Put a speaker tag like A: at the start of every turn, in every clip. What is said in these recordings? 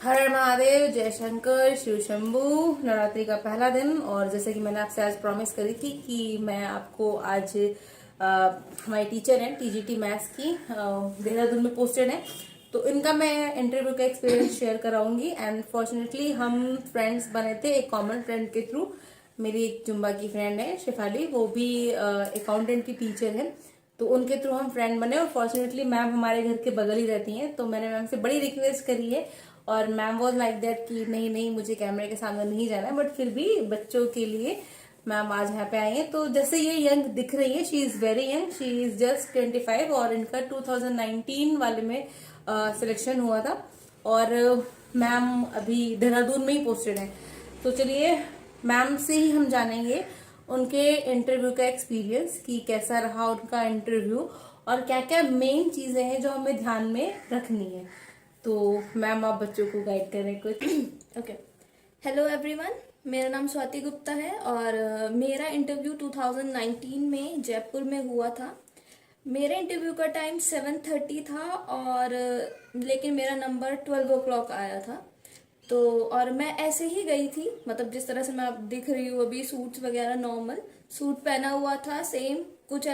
A: हर हर महादेव, जय शंकर, शिव शंभू। नवरात्रि का पहला दिन और जैसे कि मैंने आपसे आज प्रॉमिस करी थी कि मैं आपको आज हमारी टीचर हैं टीजीटी मैथ्स की, देहरादून में पोस्टेड है, तो इनका मैं इंटरव्यू का एक्सपीरियंस शेयर कराऊंगी। एंड फॉर्चुनेटली हम फ्रेंड्स बने थे एक कॉमन फ्रेंड के थ्रू। मेरी एक जुम्बा की फ्रेंड है शेफाली, वो भी अकाउंटेंट की टीचर है, तो उनके थ्रू हम फ्रेंड बने। और फॉर्चुनेटली मैम हमारे घर के बगल ही रहती हैं, तो मैंने मैम से बड़ी रिक्वेस्ट करी है और मैम वॉज लाइक दैट कि नहीं नहीं मुझे कैमरे के सामने नहीं जाना है, बट फिर भी बच्चों के लिए मैम आज यहाँ पे आई हैं। तो जैसे ये यंग दिख रही है, she is very young, she is just 25 और इनका 2019 वाले में सिलेक्शन हुआ था और मैम अभी देहरादून में ही पोस्टेड है। तो चलिए मैम से ही हम जानेंगे उनके इंटरव्यू का एक्सपीरियंस कि कैसा रहा उनका इंटरव्यू और क्या क्या मेन चीजें हैं जो हमें ध्यान में रखनी है। तो मैम आप बच्चों को गाइड करें कुछ।
B: ओके, हेलो एवरीवन, मेरा नाम स्वाति गुप्ता है और मेरा इंटरव्यू 2019 में जयपुर में हुआ था। मेरे इंटरव्यू का टाइम 7:30 था और लेकिन मेरा नंबर 12 o'clock आया था। तो और मैं ऐसे ही गई थी, मतलब जिस तरह से मैं अब दिख रही हूँ अभी, सूट्स वगैरह नॉर्मल सूट पहना हुआ था, सेम कुछ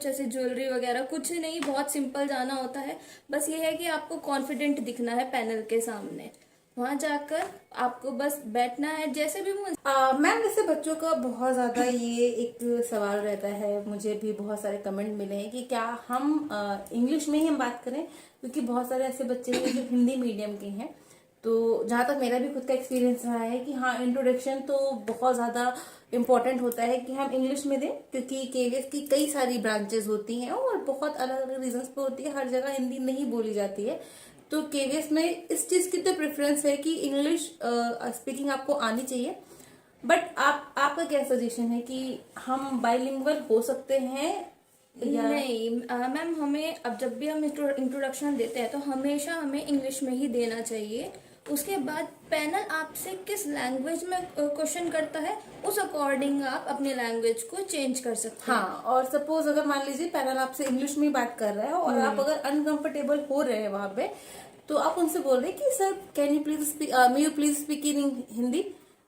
B: ऐसे ज्वेलरी वगैरह कुछ नहीं, बहुत सिंपल जाना होता है। बस ये है कि आपको कॉन्फिडेंट दिखना है पैनल के सामने, वहां जाकर आपको बस बैठना है जैसे भी
A: मैम वैसे बच्चों का बहुत ज्यादा ये एक सवाल रहता है, मुझे भी बहुत सारे कमेंट मिले हैं कि क्या हम इंग्लिश में ही हम बात करें, क्योंकि बहुत सारे ऐसे बच्चे हैं जो हिंदी मीडियम के हैं। तो जहाँ तक मेरा भी खुद का एक्सपीरियंस रहा है कि हाँ, इंट्रोडक्शन तो बहुत ज़्यादा इम्पोर्टेंट होता है कि हम इंग्लिश में दें, क्योंकि केवीएस की कई सारी ब्रांचेस होती हैं और बहुत अलग अलग रीजंस पे होती है, हर जगह हिंदी नहीं बोली जाती है। तो केवीएस में इस चीज़ की तो प्रेफरेंस है कि इंग्लिश स्पीकिंग आपको आनी चाहिए। बट आपका क्या सजेशन है कि हम बाइलिंगुअल हो सकते हैं या
B: नहीं मैम, हमें अब जब भी हम इंट्रोडक्शन देते हैं तो हमेशा हमें इंग्लिश में ही देना चाहिए। उसके बाद पैनल आपसे किस लैंग्वेज में क्वेश्चन करता है, उस अकॉर्डिंग आप अपनी लैंग्वेज को चेंज कर सकते हैं।
A: हाँ, और सपोज अगर मान लीजिए पैनल आपसे इंग्लिश में ही बात कर रहा है और आप अगर अनकंफर्टेबल हो रहे हैं वहां पे, तो आप उनसे बोल रहे हैं कि sir can you please speak, may you please speak in Hindi.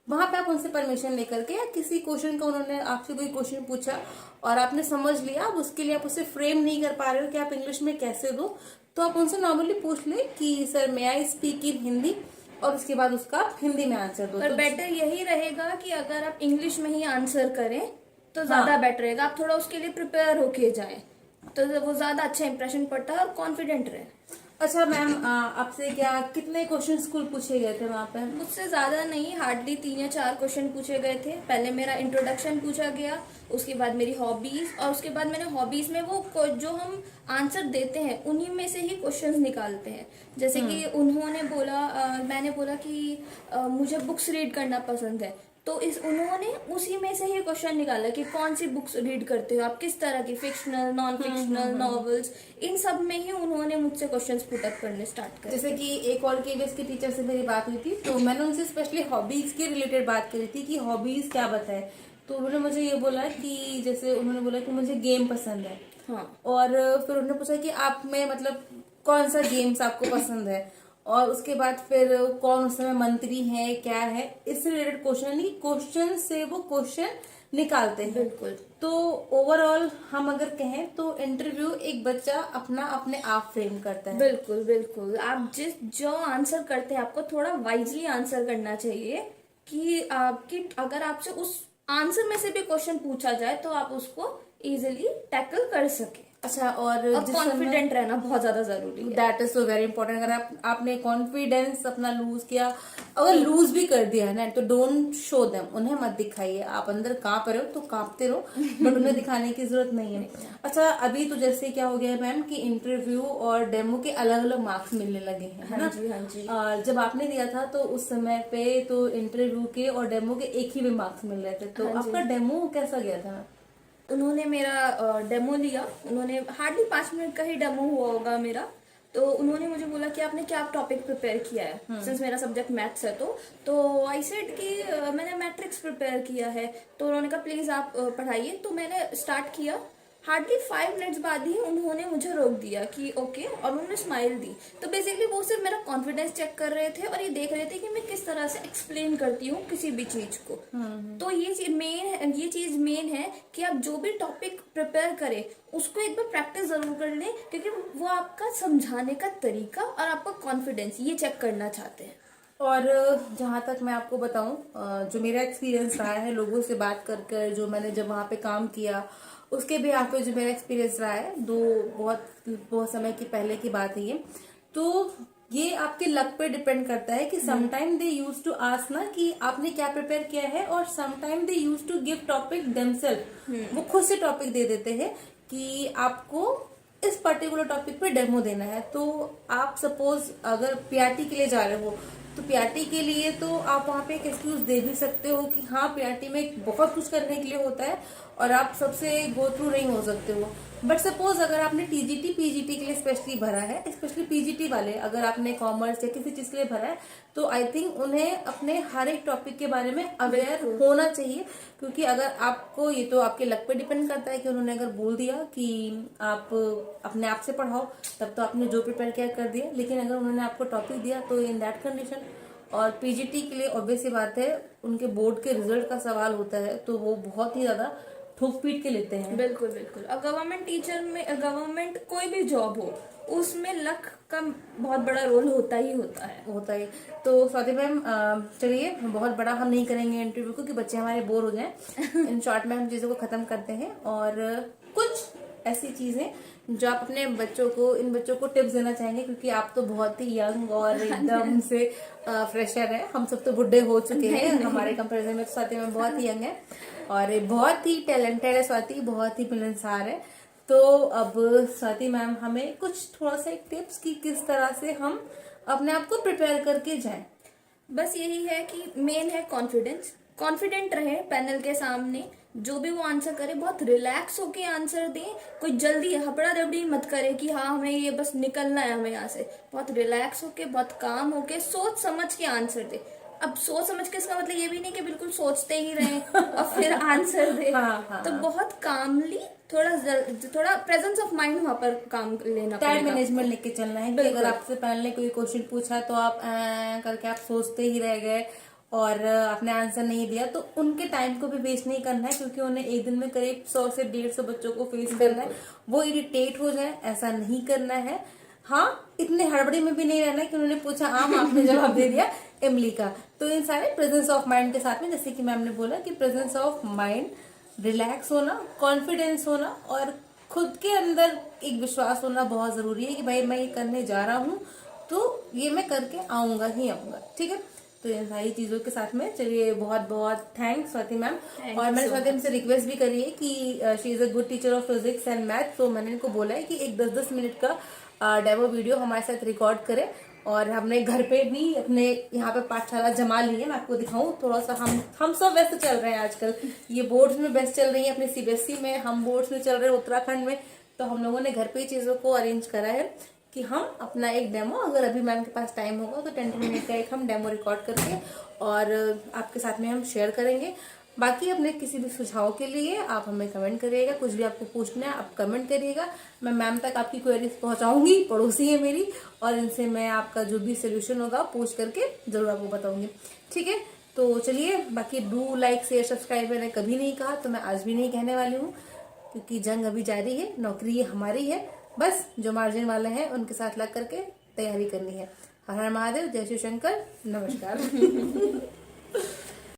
A: वहां पे आप उनसे परमिशन लेकर के, या किसी क्वेश्चन का उन्होंने आपसे कोई क्वेश्चन पूछा और आपने समझ लिया, अब उसके लिए आप उसे फ्रेम नहीं कर पा रहे हो कि आप इंग्लिश में कैसे दो, तो आप उनसे नॉर्मली पूछ ले कि sir may I speak in Hindi, और उसके बाद उसका आप हिंदी में आंसर दो।
B: पर
A: तो
B: बेटर यही रहेगा कि अगर आप इंग्लिश में ही आंसर करें तो ज्यादा बेटर रहेगा। आप थोड़ा उसके लिए प्रिपेयर होके जाएं तो वो ज्यादा अच्छा इंप्रेशन पड़ता है और कॉन्फिडेंट रहे।
A: अच्छा मैम, आपसे क्या कितने क्वेश्चन स्कूल पूछे गए थे वहाँ पे?
B: मुझसे ज्यादा नहीं, हार्डली 3 या 4 क्वेश्चन पूछे गए थे। पहले मेरा इंट्रोडक्शन पूछा गया, उसके बाद मेरी हॉबीज, और उसके बाद मैंने हॉबीज में वो जो हम आंसर देते हैं उन्हीं में से ही क्वेश्चंस निकालते हैं। जैसे कि उन्होंने बोला, मैंने बोला कि मुझे बुक्स रीड करना पसंद है, तो उन्होंने उसी में से ही क्वेश्चन निकाला कि कौन सी बुक्स रीड करते हो आप, किस तरह की, फिक्शनल, नॉन फिक्शनल, नॉवेल्स, इन सब में ही उन्होंने मुझसे क्वेश्चंस पुट अप करने स्टार्ट कर।
A: जैसे कि एक और केवीएस की टीचर से मेरी बात हुई थी, तो मैंने उनसे स्पेशली हॉबीज के रिलेटेड बात करी थी कि हॉबीज क्या बताए। तो उन्होंने मुझे ये बोला कि जैसे उन्होंने बोला कि मुझे गेम पसंद है।
B: हाँ,
A: और फिर उन्होंने पूछा कि आप में मतलब कौन सा गेम्स आपको पसंद है, और उसके बाद फिर कौन उस समय मंत्री है, क्या है, इससे रिलेटेड क्वेश्चन, नहीं क्वेश्चन से वो क्वेश्चन निकालते हैं।
B: बिल्कुल।
A: तो ओवरऑल हम अगर कहें तो इंटरव्यू एक बच्चा अपना अपने आप फ्रेम करता है।
B: बिल्कुल बिल्कुल, आप जो आंसर करते हैं आपको थोड़ा वाइजली आंसर करना चाहिए कि आपकी, अगर आपसे उस आंसर में से भी क्वेश्चन पूछा जाए तो आप उसको इजीली टैकल कर सके।
A: अच्छा, और जिस
B: कॉन्फिडेंट रहना बहुत ज्यादा जरूरी है।
A: That is so very important. अगर आपने कॉन्फिडेंस अपना लूज किया, अगर लूज भी कर दिया है ना, तो डोंट शो देम, उन्हें मत दिखाइए। आप अंदर कांप रहे हो तो कांपते रहो, बट उन्हें दिखाने की जरूरत नहीं है। अच्छा, अभी तो जैसे क्या हो गया है मैम कि इंटरव्यू और डेमो के अलग अलग मार्क्स मिलने लगे हैं, है ना?
B: हाँ जी, हाँ जी।
A: जब आपने दिया था तो उस समय पे तो इंटरव्यू के और डेमो के एक ही में मार्क्स मिल रहे थे, तो आपका डेमो कैसा गया था?
B: उन्होंने मेरा डेमो लिया, उन्होंने हार्डली 5 मिनट का ही डेमो हुआ होगा मेरा। तो उन्होंने मुझे बोला कि आपने क्या टॉपिक प्रिपेयर किया है, सिंस मेरा सब्जेक्ट मैथ्स है। तो आई सेड कि मैंने मैट्रिक्स प्रिपेयर किया है। तो उन्होंने कहा प्लीज आप पढ़ाइए। तो मैंने स्टार्ट किया हार्डली 5 मिनट्स बाद ही उन्होंने मुझे रोक दिया कि ओके, और उन्होंने स्माइल दी। तो बेसिकली वो सिर्फ मेरा कॉन्फिडेंस चेक कर रहे थे और ये देख रहे थे कि मैं किस तरह से एक्सप्लेन करती हूँ किसी भी चीज को। तो ये चीज मेन है कि आप जो भी टॉपिक प्रिपेयर करें उसको एक बार प्रैक्टिस जरूर कर लें, क्योंकि वो आपका समझाने का तरीका और आपका कॉन्फिडेंस ये चेक करना चाहते हैं।
A: और जहाँ तक मैं आपको बताऊं, जो मेरा एक्सपीरियंस रहा है लोगों से बात कर कर, जो मैंने जब वहाँ पे काम किया उसके भी यहाँ पे जो मेरा एक्सपीरियंस रहा है, बहुत समय की पहले की बात है ये। तो ये आपके लक पे डिपेंड करता है कि sometime they use to ask ना कि आपने क्या प्रिपेयर किया है, और sometime they use to give topic themselves. वो खुद से टॉपिक दे देते हैं कि आपको इस पर्टिकुलर टॉपिक पे डेमो देना है। तो आप सपोज अगर पीआरटी के लिए जा रहे हो तो पीआरटी के लिए तो आप वहाँ पे एक एक्सक्यूज दे भी सकते हो कि हाँ पीआरटी में बहुत कुछ करने के लिए होता है और आप सबसे गो थ्रू नहीं हो सकते हो। बट सपोज अगर आपने टीजीटी पीजीटी के लिए स्पेशली भरा है, स्पेशली पीजीटी वाले अगर आपने कॉमर्स या किसी चीज के लिए भरा है, तो आई थिंक उन्हें अपने हर एक टॉपिक के बारे में अवेयर होना चाहिए। क्योंकि अगर आपको, ये तो आपके लक पे डिपेंड करता है कि उन्होंने अगर बोल दिया कि आप अपने आप से पढ़ाओ, तब तो आपने जो प्रिपेयर किया कर दिया। लेकिन अगर उन्होंने आपको टॉपिक दिया तो इन दैट कंडीशन, और पीजीटी के लिए ऑब्वियस सी बात है उनके बोर्ड के रिजल्ट का सवाल होता है, तो वो बहुत ही ज्यादा ठोक पीट के लेते हैं।
B: बिल्कुल बिल्कुल। और गवर्नमेंट टीचर में, गवर्नमेंट कोई भी जॉब हो उसमें लक का बहुत बड़ा रोल होता ही होता है।
A: तो स्वाति मैम, चलिए बहुत बड़ा हम नहीं करेंगे इंटरव्यू को कि बच्चे हमारे बोर हो जाएं। इन शॉर्ट में हम चीजों को खत्म करते हैं, और कुछ ऐसी चीजें जो आप अपने इन बच्चों को टिप्स देना चाहेंगे, क्योंकि आप तो बहुत ही यंग और एकदम से फ्रेशर है। हम सब तो बुढ़े हो चुके हैं हमारे कंपैरिजन में। तो स्वाति मैम बहुत ही यंग है और बहुत ही टैलेंटेड है। स्वाति बहुत ही मिलनसार है। तो अब स्वाति मैम हमें कुछ थोड़ा सा एक टिप्स की किस तरह से हम अपने आप को प्रिपेयर करके जाएं।
B: बस यही है कि मेन है कॉन्फिडेंस। कॉन्फिडेंट रहे पैनल के सामने, जो भी वो आंसर करे बहुत रिलैक्स होके आंसर दे। कोई जल्दी हपड़ा दबड़ी मत करे कि हाँ हमें ये बस निकलना है हमें यहाँ से। बहुत रिलैक्स होके, बहुत काम होके, सोच समझ के आंसर दे। अब सोच समझ के इसका मतलब ये भी नहीं कि बिल्कुल सोचते ही रहे और फिर आंसर दे।
A: हाँ।
B: तो बहुत कामली, थोड़ा प्रेजेंस ऑफ माइंड वहां पर काम लेना,
A: टाइम मैनेजमेंट लेके चलना है कि अगर आपसे पैनल ने कोई क्वेश्चन पूछा तो आप करके आप सोचते ही रह गए और आपने आंसर नहीं दिया, तो उनके टाइम को भी वेस्ट नहीं करना है, क्योंकि उन्हें एक दिन में करीब 100 से 150 बच्चों को फेस करना है। वो इरिटेट हो जाए, ऐसा नहीं करना है। हाँ, इतने हड़बड़ी में भी नहीं रहना है कि उन्होंने पूछा आम, आपने जवाब दे दिया इमली का। तो इन सारे प्रेजेंस ऑफ माइंड के साथ में, जैसे कि मैम ने बोला कि प्रेजेंस ऑफ माइंड, रिलैक्स होना, कॉन्फिडेंस होना और खुद के अंदर एक विश्वास होना बहुत जरूरी है कि भाई मैं ये करने जा रहा हूँ तो ये मैं करके आऊंगा ही आऊंगा। ठीक है, तो इन सारी चीजों के साथ में चलिए बहुत बहुत थैंक्स स्वाति मैम। और मैंने स्वाति मैम से रिक्वेस्ट भी करी है कि she is a good teacher of physics and math, तो मैंने इनको बोला है कि एक 10-10 मिनट का डेमो वीडियो हमारे साथ रिकॉर्ड करें। और हमने घर पे भी अपने यहाँ पे पाठशाला जमा ली है। मैं आपको दिखाऊं थोड़ा सा, हम सब व्यस्त चल रहे हैं आजकल। ये बोर्ड्स में व्यस्त चल रही है अपने सीबीएसई में, हम बोर्ड्स में चल रहे हैं उत्तराखंड में। तो हम लोगों ने घर पे ही चीजों को अरेंज करा है कि हम अपना एक डेमो, अगर अभी मैम के पास टाइम होगा तो 10 मिनट का एक हम डेमो रिकॉर्ड करके और आपके साथ में हम शेयर करेंगे। बाकी अपने किसी भी सुझाव के लिए आप हमें कमेंट करिएगा, कुछ भी आपको पूछना है आप कमेंट करिएगा। मैं मैम तक आपकी क्वेरीज पहुंचाऊंगी, पड़ोसी है मेरी, और इनसे मैं आपका जो भी सोल्यूशन होगा पूछ करके जरूर आपको बताऊंगी। ठीक है, तो चलिए, बाकी डू लाइक शेयर सब्सक्राइब मैंने कभी नहीं कहा, तो मैं आज भी नहीं कहने वाली हूँ, क्योंकि जंग अभी जारी है, नौकरी ये हमारी है। बस जो मार्जिन वाले हैं उनके साथ लग करके तैयारी करनी है। हर हर महादेव, जय शिव शंकर, नमस्कार।